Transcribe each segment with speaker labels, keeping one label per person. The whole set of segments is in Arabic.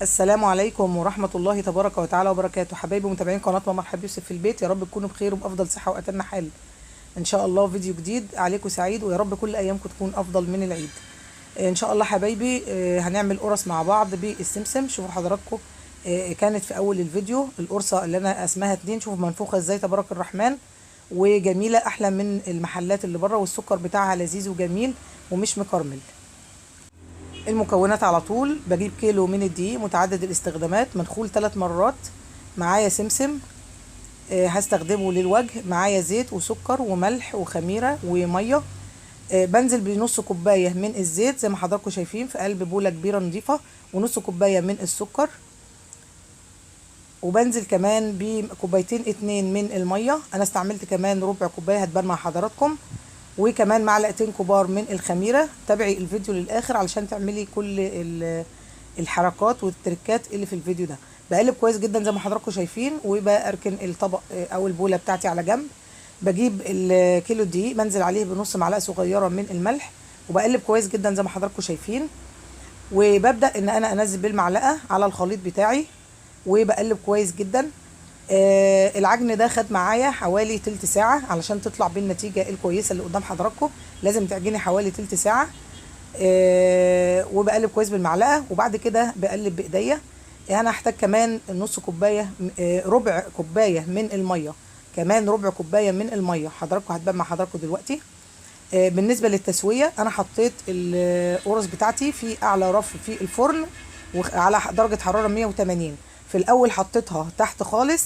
Speaker 1: السلام عليكم ورحمة الله تبارك وتعالى وبركاته. حبايبي متابعين قناة ماما مرحب يوسف في البيت، يا رب تكونوا بخير وبأفضل صحة وأتم حال إن شاء الله. فيديو جديد عليكم سعيد، ويا رب كل أيامكم تكون أفضل من العيد إن شاء الله. حبايبي هنعمل قرص مع بعض بالسمسم. شوفوا حضراتكم، كانت في أول الفيديو القرصة اللي أنا قسمها 2. شوفوا منفوخة إزاي تبارك الرحمن، وجميلة أحلى من المحلات اللي بره، والسكر بتاعها لذيذ وجميل ومش مكرمل. المكونات على طول: بجيب كيلو من الدقيق متعدد الاستخدامات مدخول 3 مرات، معايا سمسم هستخدمه للوجه، معايا زيت وسكر وملح وخميرة ومية. بنزل بنص كوباية من الزيت زي ما حضراتكم شايفين في قلب بولة كبيرة نظيفة، ونص كوباية من السكر، وبنزل كمان بكوبايتين 2 من المية. انا استعملت كمان ربع كوباية هتبان مع حضراتكم، وكمان معلقتين كبار من الخميرة. تابعي الفيديو للآخر علشان تعملي كل الحركات والتركات اللي في الفيديو ده. بقلب كويس جدا زي ما حضراتكم شايفين، وبأركن الطبق او البولة بتاعتي على جنب. بجيب الكيلو دقيق بنزل عليه بنص معلقة صغيرة من الملح، وبقلب كويس جدا زي ما حضراتكم شايفين، وببدأ ان انا انزل بالمعلقة على الخليط بتاعي وبقلب كويس جدا. العجن ده خد معايا حوالي تلت ساعة علشان تطلع بالنتيجة الكويسة اللي قدام حضراتكم. لازم تعجني حوالي تلت ساعة. وبقلب كويس بالمعلقة، وبعد كده بقلب بايديا. انا هحتاج كمان نص كوباية، ربع كوباية من المية، كمان ربع كوباية من المية. حضراتكم هتبان مع حضراتكم دلوقتي. بالنسبة للتسوية، انا حطيت القرص بتاعتي في اعلى رف في الفرن وعلى درجة حرارة 180. في الاول حطيتها تحت خالص،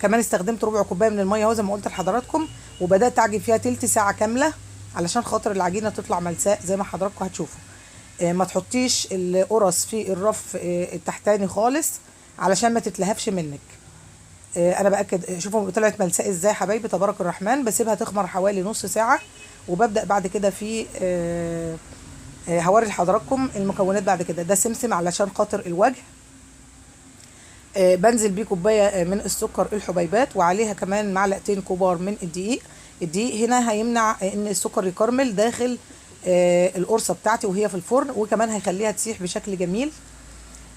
Speaker 1: كمان استخدمت ربع كوبايه من الميه اهو زي ما قلت لحضراتكم، وبدات اعجن فيها تلت ساعه كامله علشان خاطر العجينه تطلع ملساء زي ما حضراتكم هتشوفوا. ما تحطيش القرص في الرف التحتاني خالص علشان ما تتلهفش منك. انا باكد، شوفوا طلعت ملساء ازاي حبايبي تبارك الرحمن. بسيبها تخمر حوالي نص ساعه، وببدا بعد كده في هوري لحضراتكم المكونات بعد كده. ده سمسم علشان خاطر الوجه. بنزل بيه كوبايه من السكر الحبيبات، وعليها كمان معلقتين كبار من الدقيق. الدقيق هنا هيمنع ان السكر يكرمل داخل القرصه بتاعتي وهي في الفرن، وكمان هيخليها تسيح بشكل جميل.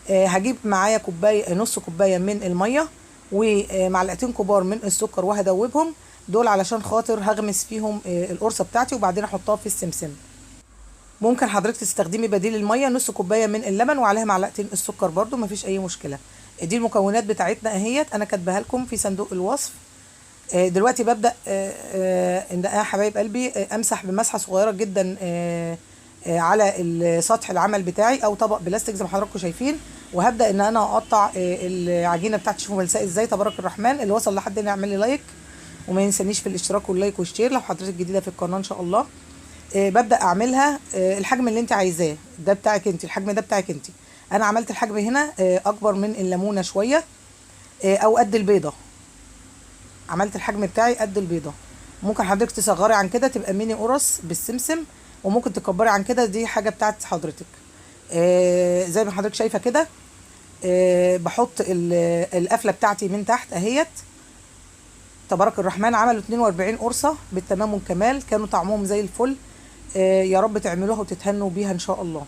Speaker 1: هجيب معايا كوبايه، نص كوبايه من الميه، ومعلقتين كبار من السكر، وهدوبهم دول علشان خاطر هغمس فيهم القرصه بتاعتي، وبعدين احطها في السمسم. ممكن حضرتك تستخدمي بديل الميه نص كوبايه من اللبن، وعليها معلقتين السكر برده، مفيش اي مشكله. دي المكونات بتاعتنا اهيت، انا كاتباها لكم في صندوق الوصف. دلوقتي ببدا ان انا حبايب قلبي امسح بمسحه صغيره جدا على سطح العمل بتاعي او طبق بلاستيك زي ما حضراتكم شايفين، وهبدا ان انا اقطع العجينه بتاعتي. شوفوا ملساء ازاي تبارك الرحمن. اللي وصل لحد هنا يعمل لي لايك، وما ينسانيش في الاشتراك واللايك والشير لو حضرتك جديده في القناه ان شاء الله. ببدا اعملها الحجم اللي انت عايزاه، ده بتاعك انت، الحجم ده بتاعك انت. انا عملت الحجم هنا اكبر من الليمونه شويه، او قد البيضه. عملت الحجم بتاعي قد البيضه. ممكن حضرتك تصغري عن كده تبقى ميني قرص بالسمسم، وممكن تكبري عن كده، دي حاجه بتاعت حضرتك. زي ما حضرتك شايفه كده. بحط القفله بتاعتي من تحت اهيت. تبارك الرحمن عملوا 42 قرصه بالتمام والكمال، كانوا طعمهم زي الفل. يا رب تعملوها وتتهنوا بيها ان شاء الله.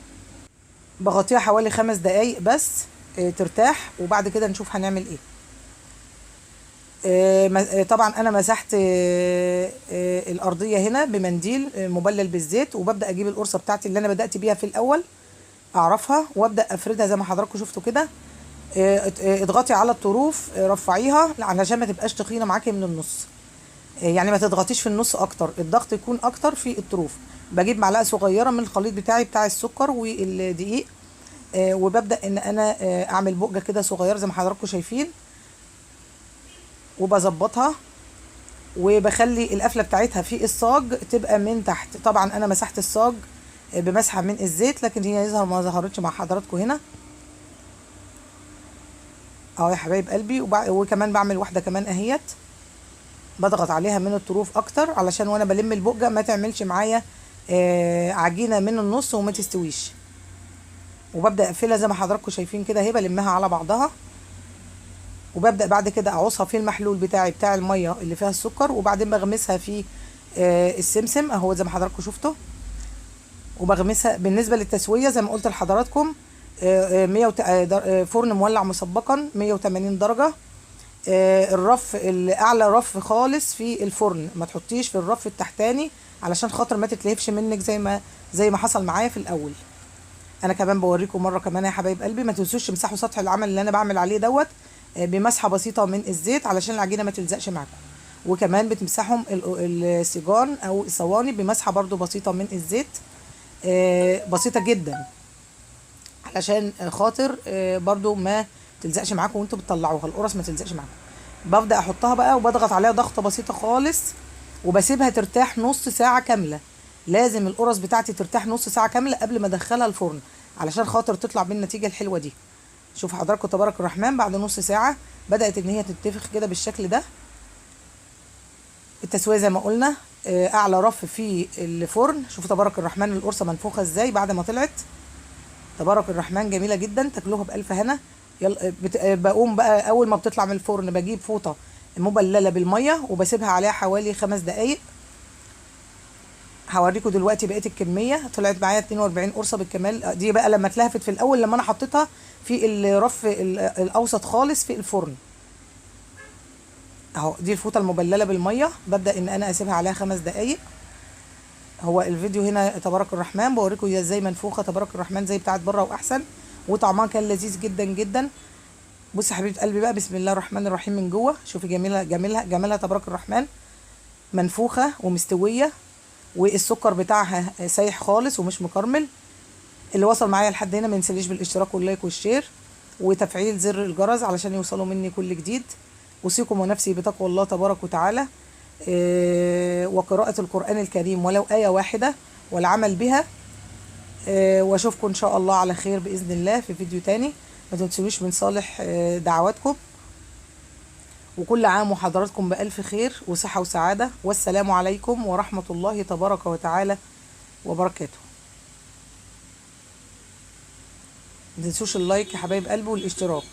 Speaker 1: بغطيها حوالي 5 دقايق بس ترتاح، وبعد كده نشوف هنعمل ايه. طبعا انا مسحت الارضيه هنا بمنديل مبلل بالزيت، وببدا اجيب القرصه بتاعتي اللي انا بدات بيها في الاول، اعرفها وابدا افردها زي ما حضراتكم شفتوا كده. اضغطي على الطروف، رفعيها علشان ما تبقاش تخينه معاكي من النص. يعني ما تضغطيش في النص اكتر، الضغط يكون اكتر في الطروف. بجيب معلقه صغيره من الخليط بتاعي بتاع السكر والدقيق، وببدا ان انا اعمل بقجه كده صغيره زي ما حضراتكم شايفين، وبظبطها، وبخلي القفله بتاعتها في الصاج تبقى من تحت. طبعا انا مسحت الصاج بمسحه من الزيت، لكن هي يظهر ما ظهرتش مع حضراتكم هنا اهو يا حبايب قلبي. وكمان بعمل واحده كمان اهيت، بضغط عليها من الطروف اكتر علشان وانا بلم البقجه ما تعملش معايا عجينه من النص وما تستويش. وببدا اقفلها زي ما حضراتكم شايفين كده اهي، بلمها على بعضها، وببدا بعد كده اعوصها في المحلول بتاعي بتاع الميه اللي فيها السكر، وبعدين بغمسها في السمسم اهو زي ما حضراتكم شفتوا، وبغمسها. بالنسبه للتسويه زي ما قلت لحضراتكم، فرن مولع مسبقا 180 درجة. الرف الاعلى رف خالص في الفرن، ما تحطيش في الرف التحتاني علشان خاطر ما تتلهفش منك زي ما حصل معايا في الاول. انا كمان بوريكم مره كمان يا حبايب قلبي، ما تنسوش تمسحوا سطح العمل اللي انا بعمل عليه دوت بمسحه بسيطه من الزيت علشان العجينه ما تلزقش معاكم. وكمان بتمسحهم السيجان او الصواني بمسحه برضو بسيطه من الزيت، بسيطه جدا علشان خاطر برضو ما تلزقش معاكم وانتوا بتطلعوها، القرص ما تلزقش معاكم. ببدا احطها بقى وبضغط عليها ضغطه بسيطه خالص وبسيبها ترتاح نص ساعه كامله. لازم القرص بتاعتي ترتاح نص ساعه كامله قبل ما ادخلها الفرن علشان خاطر تطلع بالنتيجه الحلوه دي. شوفوا حضراتكم تبارك الرحمن بعد نص ساعه بدات ان هي تتنفخ كده بالشكل ده. التسويه زي ما قلنا اعلى رف في الفرن. شوفوا تبارك الرحمن القرصه منفوخه ازاي بعد ما طلعت، تبارك الرحمن جميله جدا، تاكلوها بالف هنا. يلا بقوم بقى اول ما بتطلع من الفرن بجيب فوطه مبلله بالميه وبسيبها عليها حوالي 5 دقايق. هوريكم دلوقتي بقيه الكميه، طلعت معايا 42 قرصه بالكمال. دي بقى لما اتلهفت في الاول لما انا حطيتها في الرف الاوسط خالص في الفرن اهو. دي الفوطه المبلله بالميه، ببدا ان انا اسيبها عليها 5 دقايق. هو الفيديو هنا تبارك الرحمن بوريكم هي ازاي منفوخه تبارك الرحمن زي بتاعت بره واحسن، وطعمها كان لذيذ جدا جدا. بصي حبيبه قلبي بقى بسم الله الرحمن الرحيم من جوه، شوفي جمالها تبارك الرحمن، منفوخه ومستويه والسكر بتاعها سايح خالص ومش مكرمل. اللي وصل معايا لحد هنا ما ينسليش بالاشتراك واللايك والشير وتفعيل زر الجرس علشان يوصلوا مني كل جديد. اوصيكم ونفسي بتقوى الله تبارك وتعالى وقراءة القرآن الكريم ولو آية واحدة والعمل بها. واشوفكم ان شاء الله على خير بإذن الله في فيديو تاني. ما تنسونيش من صالح دعواتكم، وكل عام وحضراتكم بألف خير وصحة وسعادة، والسلام عليكم ورحمة الله تبارك وتعالى وبركاته. ما تنسوش اللايك يا حبايب قلبي والاشتراك.